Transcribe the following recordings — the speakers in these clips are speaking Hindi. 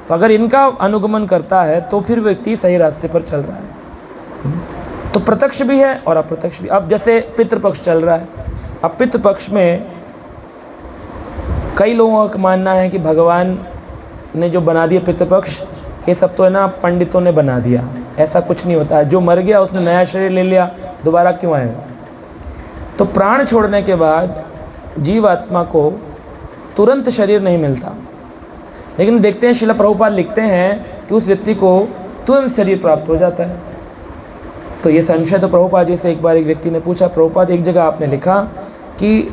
तो अगर इनका अनुगमन करता है तो फिर व्यक्ति सही रास्ते पर चल रहा है। तो प्रत्यक्ष भी है और अप्रत्यक्ष भी। अब जैसे पितृपक्ष चल रहा है, अब पितृपक्ष में कई लोगों का मानना है कि भगवान ने जो बना दिया पितृपक्ष, ये सब तो है ना पंडितों ने बना दिया। ऐसा कुछ नहीं होता है। जो मर गया उसने नया शरीर ले लिया, दोबारा क्यों आएगा। तो प्राण छोड़ने के बाद जीवात्मा को तुरंत शरीर नहीं मिलता, लेकिन देखते हैं श्रील प्रभुपाद लिखते हैं कि उस व्यक्ति को तुरंत शरीर प्राप्त हो जाता है। तो ये संशय तो प्रभुपाद जी से एक बार एक व्यक्ति ने पूछा, प्रभुपाद एक जगह आपने लिखा कि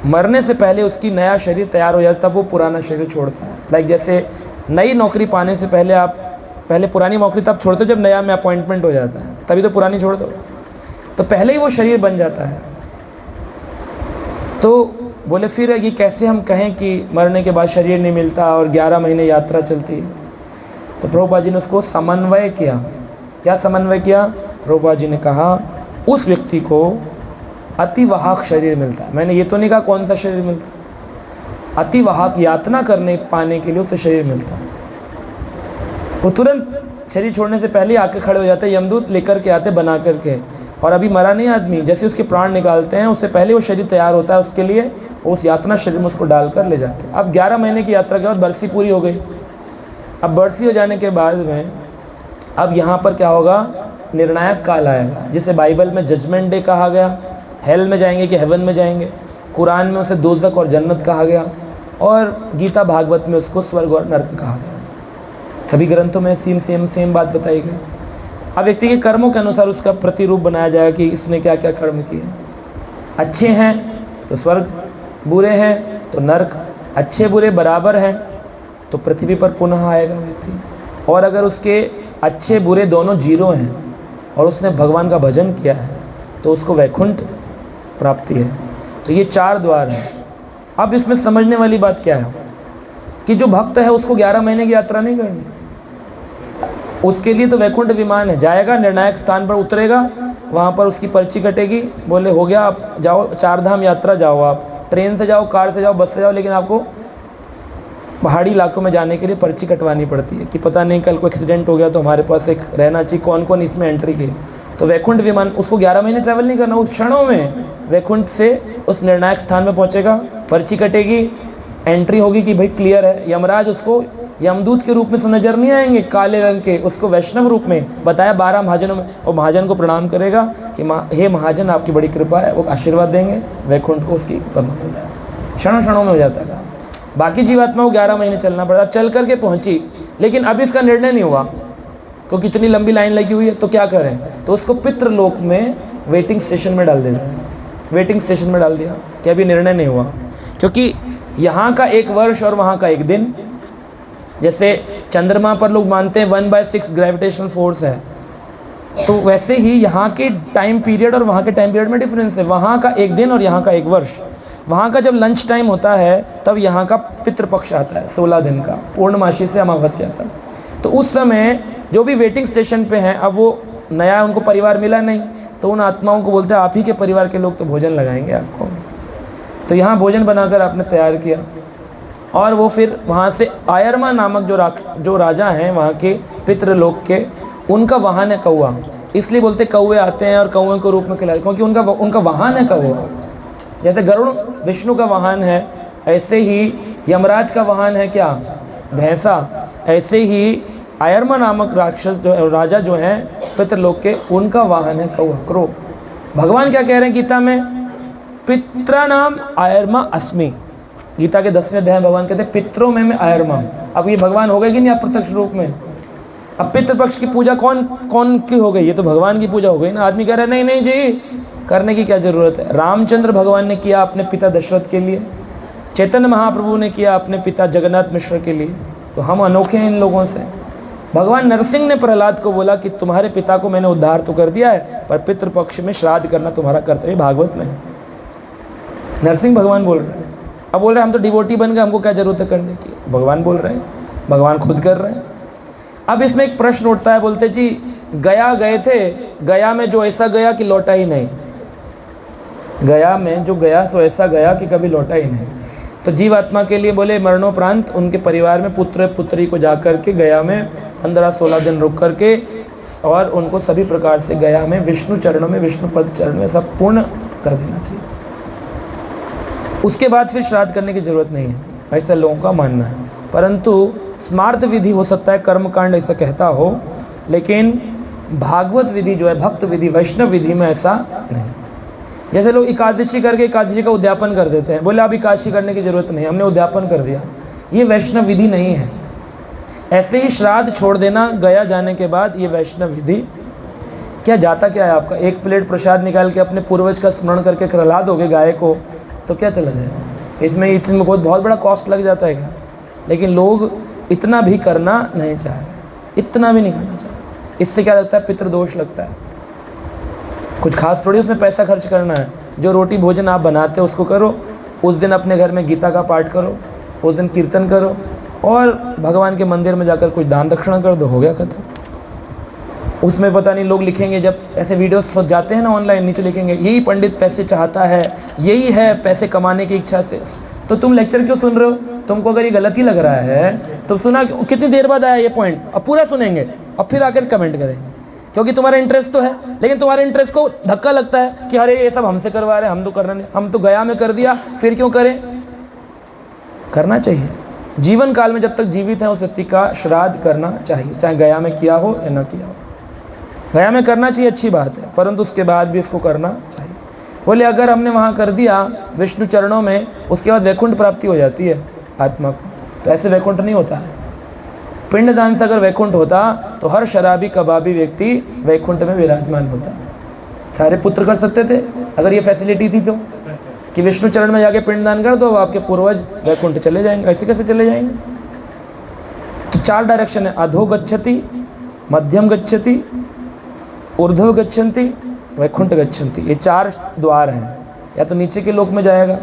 मरने से पहले उसकी नया शरीर तैयार हो जाता, तब वो पुराना शरीर छोड़ता है। लाइक जैसे नई नौकरी पाने से पहले आप पहले पुरानी नौकरी तब छोड़ते हो जब नया में अपॉइंटमेंट हो जाता है, तभी तो पुरानी छोड़ दो। तो पहले ही वो शरीर बन जाता है। तो बोले फिर ये कैसे हम कहें कि मरने के बाद शरीर नहीं मिलता और 11 महीने यात्रा चलती है। तो प्रभुपाद जी ने उसको समन्वय किया। क्या समन्वय किया? प्रभुपाद जी ने कहा उस व्यक्ति को अतिवाहक शरीर मिलता है। मैंने ये तो नहीं कहा कौन सा शरीर मिलता है, अतिवाहक यातना करने पाने के लिए उसे शरीर मिलता है। वो तुरंत शरीर छोड़ने से पहले आके खड़े हो जाते, यमदूत लेकर के आते बना करके। और अभी मरा नहीं आदमी, जैसे उसके प्राण निकालते हैं उससे पहले वो शरीर तैयार होता है उसके लिए, उस यातना शरीर में उसको डालकर ले जाते हैं। अब 11 महीने की यात्रा के बाद बरसी पूरी हो गई। अब बरसी हो जाने के बाद में अब यहाँ पर क्या होगा, निर्णायक काल आएगा, जिसे बाइबल में जजमेंट डे कहा गया। हेल में जाएंगे कि हेवन में जाएंगे, कुरान में उसे दोज़ख और जन्नत कहा गया, और गीता भागवत में उसको स्वर्ग और नर्क कहा गया। सभी ग्रंथों में सेम बात बताई गई। अब व्यक्ति के कर्मों के अनुसार उसका प्रतिरूप बनाया जाएगा कि इसने क्या क्या कर्म किए। अच्छे हैं तो स्वर्ग, बुरे हैं तो नर्क। अच्छे बुरे बराबर हैं तो पृथ्वी पर पुनः आएगा व्यक्ति। और अगर उसके अच्छे बुरे दोनों जीरो हैं और उसने भगवान का भजन किया है तो उसको वैकुंठ प्राप्ति है। तो ये 4 द्वार हैं। अब इसमें समझने वाली बात क्या है कि जो भक्त है उसको 11 महीने की यात्रा नहीं करनी। उसके लिए तो वैकुंठ विमान है, जाएगा निर्णायक स्थान पर उतरेगा, वहाँ पर उसकी पर्ची कटेगी, बोले हो गया आप जाओ 4 धाम यात्रा जाओ, आप ट्रेन से जाओ, कार से जाओ, बस से जाओ, लेकिन आपको पहाड़ी इलाकों में जाने के लिए पर्ची कटवानी पड़ती है कि पता नहीं कल को एक्सीडेंट हो गया तो हमारे पास एक रहना चाहिए, कौन कौन इसमें एंट्री की। तो वैकुंठ विमान उसको 11 महीने ट्रैवल नहीं करना, उस क्षणों में वैकुंठ से उस निर्णायक स्थान में पहुँचेगा, पर्ची कटेगी, एंट्री होगी कि भाई क्लियर है। यमराज उसको यमदूत के रूप में से नजर नहीं आएंगे, काले रंग के, उसको वैष्णव रूप में बताया 12 महाजनों में। और महाजन को प्रणाम करेगा कि हे महाजन आपकी बड़ी कृपा है, वो आशीर्वाद देंगे, वैकुंठ को उसकी हो जाए, क्षणों में हो जाता है। बाकी जीवात्मा को 11 महीने चलना पड़ता। चल करके पहुंची, लेकिन अभी इसका निर्णय नहीं हुआ क्योंकि इतनी लंबी लाइन लगी हुई है। तो क्या करें, तो उसको पितृलोक में वेटिंग स्टेशन में डाल देगा। वेटिंग स्टेशन में डाल दिया कि अभी निर्णय नहीं हुआ, क्योंकि यहाँ का 1 वर्ष और वहाँ का 1 दिन, जैसे चंद्रमा पर लोग मानते हैं 1/6 ग्रेविटेशनल फोर्स है, तो वैसे ही यहाँ के टाइम पीरियड और वहाँ के टाइम पीरियड में डिफरेंस है। वहाँ का 1 दिन और यहाँ का 1 वर्ष। वहाँ का जब लंच टाइम होता है तब यहाँ का पितृपक्ष आता है 16 दिन का, पूर्णमासी से अमावस्या तक। तो उस समय जो भी वेटिंग स्टेशन पे हैं, अब वो नया उनको परिवार मिला नहीं, तो उन आत्माओं को बोलते हैं आप ही के परिवार के लोग तो भोजन लगाएंगे आपको। तो यहाँ भोजन बनाकर आपने तैयार किया, और वो फिर वहाँ से आयरमा नामक जो राजा हैं वहाँ के पितृलोक के, उनका वाहन है कौआ। इसलिए बोलते कौवे आते हैं और कौवे के रूप में खिलाते, क्योंकि उनका वाहन है कौवा। जैसे गरुड़ विष्णु का वाहन है, ऐसे ही यमराज का वाहन है क्या, भैंसा। ऐसे ही आयरमा नामक राक्षस जो राजा जो हैं पितृलोक के, उनका वाहन है कौवा, क्रो। भगवान क्या कह रहे हैं गीता में, पित्रानाम आयरमा अस्मि। गीता के 10वें अध्याय भगवान कहते हैं पितरों में मैं आयरमा। अब ये भगवान हो गए कि नहीं अप्रत्यक्ष रूप में। अब पितृपक्ष की पूजा कौन की हो गई, ये तो भगवान की पूजा हो गई ना। आदमी कह रहा है नहीं जी, करने की क्या ज़रूरत है। रामचंद्र भगवान ने किया अपने पिता दशरथ के लिए, चैतन्य महाप्रभु ने किया अपने पिता जगन्नाथ मिश्र के लिए, तो हम अनोखे हैं इन लोगों से। भगवान नरसिंह ने प्रहलाद को बोला कि तुम्हारे पिता को मैंने उद्धार तो कर दिया है, पर पितृपक्ष में श्राद्ध करना तुम्हारा कर्तव्य, भागवत में है। नरसिंह भगवान बोल रहे हैं। अब बोल रहे हैं हम तो डिवोटी बन गए, हमको क्या जरूरत है करने की। भगवान बोल रहे हैं, भगवान खुद कर रहे हैं। अब इसमें एक प्रश्न उठता है, बोलते जी गया गए थे, गया में जो ऐसा गया कि लौटा ही नहीं। गया में जो गया सो ऐसा गया कि कभी लौटा ही नहीं। तो जीवात्मा के लिए बोले मरणोपरांत उनके परिवार में पुत्र पुत्री को जा कर के गया में 15-16 दिन रुक करके और उनको सभी प्रकार से गया में विष्णु चरणों में, विष्णु पद चरण में सब पूर्ण कर देना चाहिए। उसके बाद फिर श्राद्ध करने की जरूरत नहीं है, ऐसा लोगों का मानना है। परंतु स्मार्त विधि हो सकता है, कर्मकांड ऐसा कहता हो, लेकिन भागवत विधि जो है, भक्त विधि, वैष्णव विधि में ऐसा नहीं। जैसे लोग एकादशी करके एकादशी का उद्यापन कर देते हैं, बोले अब एकादशी करने की जरूरत नहीं, हमने उद्यापन कर दिया, ये वैष्णव विधि नहीं है। ऐसे ही श्राद्ध छोड़ देना गया जाने के बाद, ये वैष्णव विधि क्या जाता क्या है आपका? एक प्लेट प्रसाद निकाल के अपने पूर्वज का स्मरण करके खिला दोगे गाय को तो क्या चला जाएगा? इसमें बहुत बड़ा कॉस्ट लग जाता है क्या? लेकिन लोग इतना भी करना नहीं चाह रहे, इतना भी नहीं करना चाह रहे। इससे क्या लगता है? पितृदोष लगता है। कुछ खास थोड़ी उसमें पैसा खर्च करना है। जो रोटी भोजन आप बनाते हो उसको करो, उस दिन अपने घर में गीता का पाठ करो, उस दिन कीर्तन करो और भगवान के मंदिर में जाकर कुछ दान दक्षिणा कर दो, हो गया खत्म। उसमें पता नहीं लोग लिखेंगे, जब ऐसे वीडियोस जाते हैं ना ऑनलाइन, नीचे लिखेंगे यही पंडित पैसे चाहता है, यही है पैसे कमाने की इच्छा से। तो तुम लेक्चर क्यों सुन रहे हो? तुमको अगर ये गलत ही लग रहा है तो सुना कितनी देर बाद आया ये पॉइंट, अब पूरा सुनेंगे और फिर आकर कमेंट करेंगे, क्योंकि तुम्हारा इंटरेस्ट तो है। लेकिन तुम्हारे इंटरेस्ट को धक्का लगता है कि अरे ये सब हमसे करवा रहे हैं, हम तो कर रहे नहीं, हम तो गया में कर दिया, फिर क्यों करें? करना चाहिए। जीवन काल में जब तक जीवित है उस व्यक्ति का श्राद्ध करना चाहिए, चाहे गया में किया हो या न किया हो। गया में करना चाहिए, अच्छी बात है, परंतु उसके बाद भी इसको करना चाहिए। बोले अगर हमने वहाँ कर दिया विष्णु चरणों में, उसके बाद वैकुंठ प्राप्ति हो जाती है आत्मा को, तो ऐसे वैकुंठ नहीं होता है। पिंडदान से अगर वैकुंठ होता तो हर शराबी कबाबी व्यक्ति वैकुंठ में विराजमान होता। सारे पुत्र कर सकते थे अगर ये फैसिलिटी थी, तो कि विष्णु चरण में जाके पिंडदान कर दो, आपके पूर्वज वैकुंठ चले जाएंगे। ऐसे कैसे चले जाएंगे? तो 4 डायरेक्शन है, अधो गच्छति, मध्यम गच्छति, ऊर्ध्व गच्छन्ति, वैकुंठ गच्छन्ति। ये 4 द्वार हैं। या तो नीचे के लोक में जाएगा,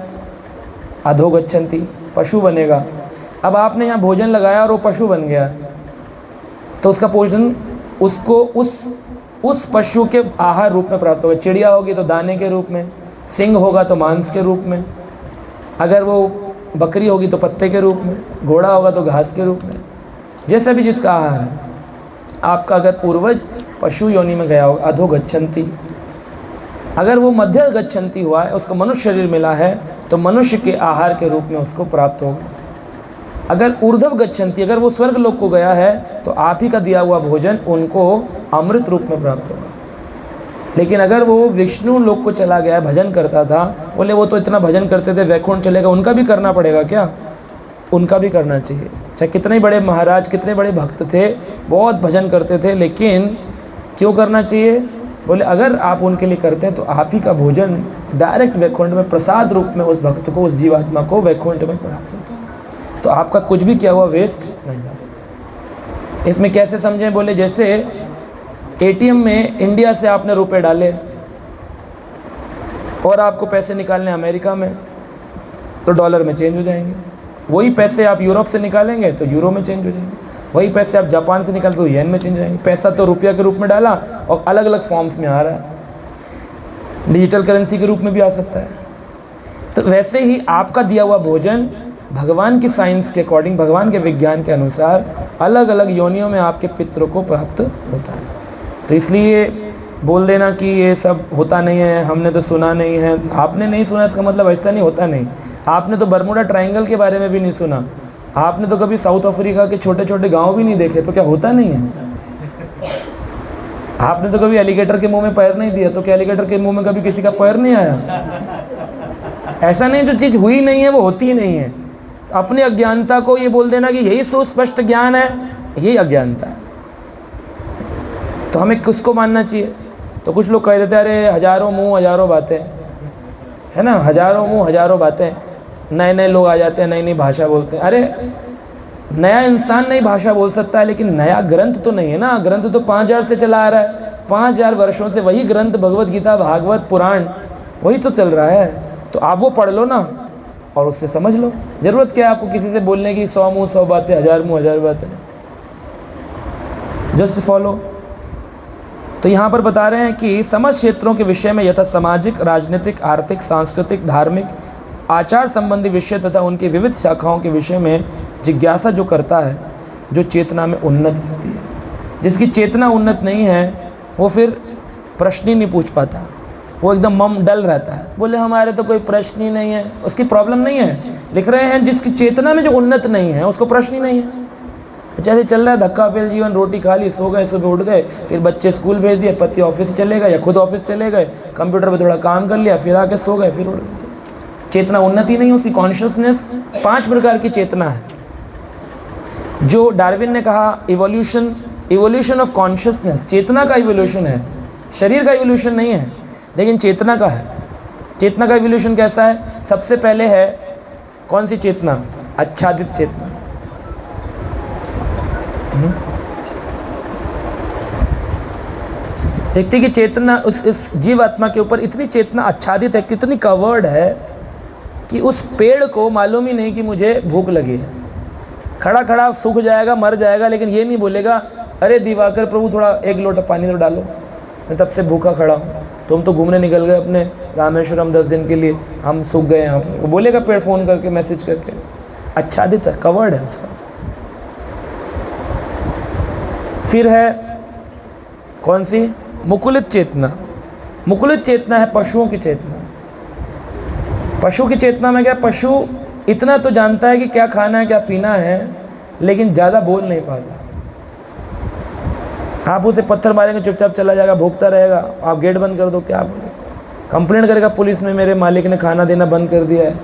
अधो गच्छन्ति, पशु बनेगा। अब आपने यहाँ भोजन लगाया और वो पशु बन गया, तो उसका पोषण उसको उस पशु के आहार रूप में प्राप्त होगा। चिड़िया होगी तो दाने के रूप में, सिंह होगा तो मांस के रूप में, अगर वो बकरी होगी तो पत्ते के रूप में, घोड़ा होगा तो घास के रूप में, जैसा भी जिसका आहार है। आपका अगर पूर्वज पशु योनि में गया होगा, अधो गच्छन्ति। अगर वो मध्य गच्छन्ति हुआ है, उसको मनुष्य शरीर मिला है, तो मनुष्य के आहार के रूप में उसको प्राप्त होगा। अगर ऊर्ध्व गच्छन्ति, अगर वो स्वर्ग लोक को गया है, तो आप ही का दिया हुआ भोजन उनको अमृत रूप में प्राप्त होगा। लेकिन अगर वो विष्णु लोक को चला गया, भजन करता था, बोले वो तो इतना भजन करते थे वैकुंठ चलेगा, उनका भी करना पड़ेगा क्या? उनका भी करना चाहिए। चाहे कितने बड़े महाराज, कितने बड़े भक्त थे, बहुत भजन करते थे, लेकिन क्यों करना चाहिए? बोले अगर आप उनके लिए करते हैं तो आप ही का भोजन डायरेक्ट वैकुंठ में प्रसाद रूप में उस भक्त को, उस जीवात्मा को वैकुंठ में प्राप्त होता है। तो आपका कुछ भी किया हुआ वेस्ट नहीं जाता। इसमें कैसे समझें? बोले जैसे एटीएम में इंडिया से आपने रुपए डाले और आपको पैसे निकालने अमेरिका में, तो डॉलर में चेंज हो जाएंगे। वही पैसे आप यूरोप से निकालेंगे तो यूरो में चेंज हो जाएंगे। वही पैसे आप जापान से निकालते तो येन में चेंज हो जाएंगे। पैसा तो रुपया के रूप में डाला और अलग अलग फॉर्म्स में आ रहा है, डिजिटल करेंसी के रूप में भी आ सकता है। तो वैसे ही आपका दिया हुआ भोजन भगवान की साइंस के अकॉर्डिंग, भगवान के विज्ञान के अनुसार अलग अलग योनियों में आपके पितरों को प्राप्त होता है। तो इसलिए बोल देना कि ये सब होता नहीं है, हमने तो सुना नहीं है, आपने नहीं सुना इसका मतलब ऐसा नहीं होता नहीं। आपने तो बरमूडा ट्रायंगल के बारे में भी नहीं सुना, आपने तो कभी साउथ अफ्रीका के छोटे छोटे गांव भी नहीं देखे, तो क्या होता नहीं है? आपने तो कभी एलिगेटर के मुंह में पैर नहीं दिया, तो क्या एलिगेटर के मुंह में कभी किसी का पैर नहीं आया? ऐसा नहीं, जो चीज़ हुई नहीं है वो होती ही नहीं है। अपनी अज्ञानता को ये बोल देना कि यही सुस्पष्ट ज्ञान है, यही अज्ञानता है। तो हमें किसको मानना चाहिए? तो कुछ लोग कह देते हैं अरे हजारों मुंह हजारों बातें, है ना, हजारों मुंह हजारों बातें, नए नए लोग आ जाते हैं, नई नई भाषा बोलते हैं। अरे नया इंसान नई भाषा बोल सकता है, लेकिन नया ग्रंथ तो नहीं है ना। ग्रंथ तो 5000 से चला आ रहा है, 5000 वर्षों से वही ग्रंथ, भगवत गीता, भागवत, पुराण, वही तो चल रहा है। तो आप वो पढ़ लो ना और उससे समझ लो। ज़रूरत क्या है आपको किसी से बोलने की? 100 मुँह 100 बातें, 1000 मुँह 1000 बातें। Just follow. तो यहाँ पर बता रहे हैं कि समस्त क्षेत्रों के विषय में यथा सामाजिक, राजनीतिक, आर्थिक, सांस्कृतिक, धार्मिक आचार संबंधी विषय तथा उनकी विविध शाखाओं के विषय में जिज्ञासा जो करता है, जो चेतना में उन्नत होती है। जिसकी चेतना उन्नत नहीं है वो फिर प्रश्न ही नहीं पूछ पाता, वो एकदम मम डल रहता है, बोले हमारे तो कोई प्रश्न ही नहीं है। उसकी प्रॉब्लम नहीं है, लिख रहे हैं जिसकी चेतना में जो उन्नत नहीं है उसको प्रश्न ही नहीं है। जैसे चल रहा है धक्का पेल जीवन, रोटी खा ली, सो गए, सुबह उठ गए, फिर बच्चे स्कूल भेज दिए, पति ऑफिस चले गए या खुद ऑफिस चले गए, कंप्यूटर पे थोड़ा काम कर लिया, फिर आके सो गए, फिर उठ गए। चेतना उन्नति नहीं है उसकी। कॉन्शियसनेस 5 प्रकार की चेतना है, जो डार्विन ने कहा इवोल्यूशन ऑफ कॉन्शियसनेस। चेतना का इवोल्यूशन है, शरीर का इवोल्यूशन नहीं है, लेकिन चेतना का है। चेतना का इवोल्यूशन कैसा है? सबसे पहले है कौन सी चेतना? आच्छादित चेतना। व्यक्ति की चेतना इस जीवात्मा के ऊपर इतनी चेतना आच्छादित है, कितनी कवर्ड है कि उस पेड़ को मालूम ही नहीं कि मुझे भूख लगी है। खड़ा खड़ा सूख जाएगा, मर जाएगा, लेकिन ये नहीं बोलेगा अरे दिवाकर प्रभु थोड़ा 1 लोटा पानी तो डालो, मैं तब से भूखा खड़ा हूँ, तुम तो घूमने निकल गए अपने रामेश्वरम 10 दिन के लिए, हम सूख गए यहाँ पर। वो बोलेगा पेड़ फ़ोन करके, मैसेज करके। आच्छादित है, कवर्ड है उसका। फिर है कौन सी? मुकुलित चेतना। मुकुलित चेतना है पशुओं की चेतना। पशु की चेतना में क्या? पशु इतना तो जानता है कि क्या खाना है क्या पीना है, लेकिन ज़्यादा बोल नहीं पाता। आप उसे पत्थर मारेंगे चुपचाप चला जाएगा, भूखता रहेगा, आप गेट बंद कर दो, क्या बोले? कंप्लेंट करेगा पुलिस में, मेरे मालिक ने खाना देना बंद कर दिया है,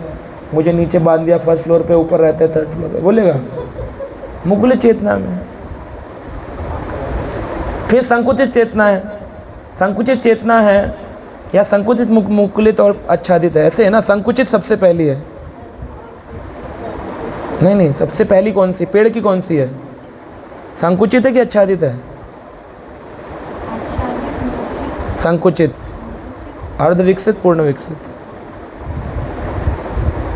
मुझे नीचे बांध दिया, 1st फ्लोर पे, ऊपर रहते हैं 3rd फ्लोर पे, बोलेगा। मुकुलित चेतना में। फिर संकुचित चेतना है। संकुचित चेतना है या संकुचित मुकुलित और आच्छादित है, ऐसे है ना। संकुचित सबसे पहली है, नहीं, सबसे पहली कौन सी? पेड़ की कौन सी है? संकुचित है कि आच्छादित है? संकुचित, अर्ध विकसित, पूर्ण विकसित।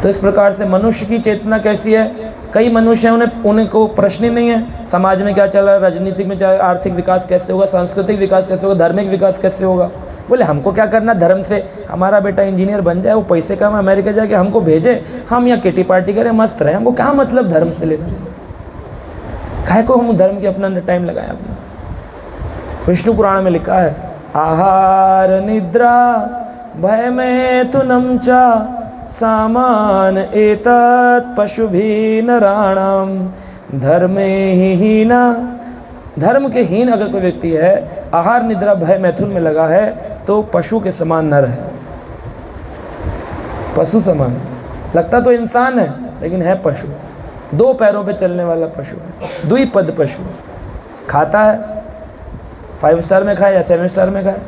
तो इस प्रकार से मनुष्य की चेतना कैसी है? कई मनुष्य हैं, उनको प्रश्न ही नहीं है समाज में क्या चल रहा है, राजनीति में क्या, आर्थिक विकास कैसे होगा, सांस्कृतिक विकास कैसे होगा, धार्मिक विकास कैसे होगा। बोले हमको क्या करना धर्म से, हमारा बेटा इंजीनियर बन जाए, वो पैसे कमाए, अमेरिका जाके हमको भेजे, हम यहाँ किटी पार्टी करें, मस्त रहे, हमको क्या मतलब धर्म से लेना? काहे को हम धर्म के अपना टाइम लगाएं अपना? विष्णु पुराण में लिखा है, आहार निद्रा भय मैथुनम च सामान एतत् पशुभी नराणाम धर्मे ही हीना। धर्म के हीन अगर कोई व्यक्ति है, आहार निद्रा भय मैथुन में लगा है, तो पशु के समान नर है। पशु समान लगता तो इंसान है, लेकिन है पशु। 2 पैरों पे चलने वाला पशु है, द्विपद पशु। खाता है, 5 स्टार में खाए या 7 स्टार में खाए,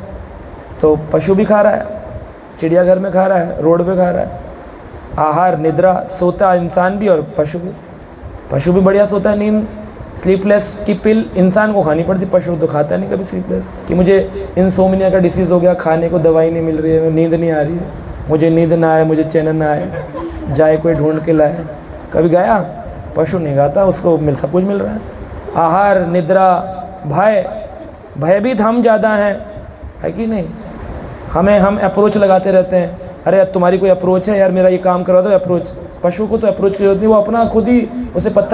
तो पशु भी खा रहा है, चिड़ियाघर में खा रहा है, रोड पे खा रहा है। आहार निद्रा, सोता इंसान भी और पशु भी। पशु भी बढ़िया सोता है, नींद स्लीपलेस की पिल इंसान को खानी पड़ती, पशु तो खाता नहीं कभी स्लीपलेस, कि मुझे इंसोम्निया का डिसीज़ हो गया, खाने को दवाई नहीं मिल रही है, नींद नहीं आ रही है, मुझे नींद ना आए, मुझे चैन ना आए, जाए कोई ढूंढ के लाए। कभी गया? पशु नहीं गाता, उसको सब कुछ मिल रहा है। आहार निद्रा भय, भयभीत हम ज़्यादा हैं, है कि नहीं? हम अप्रोच लगाते रहते हैं, अरे तुम्हारी कोई अप्रोच है यार, मेरा ये काम करवा दो, अप्रोच। पशु को तो अप्रोच की जरूरत नहीं, वो अपना खुद ही उसे पत्थर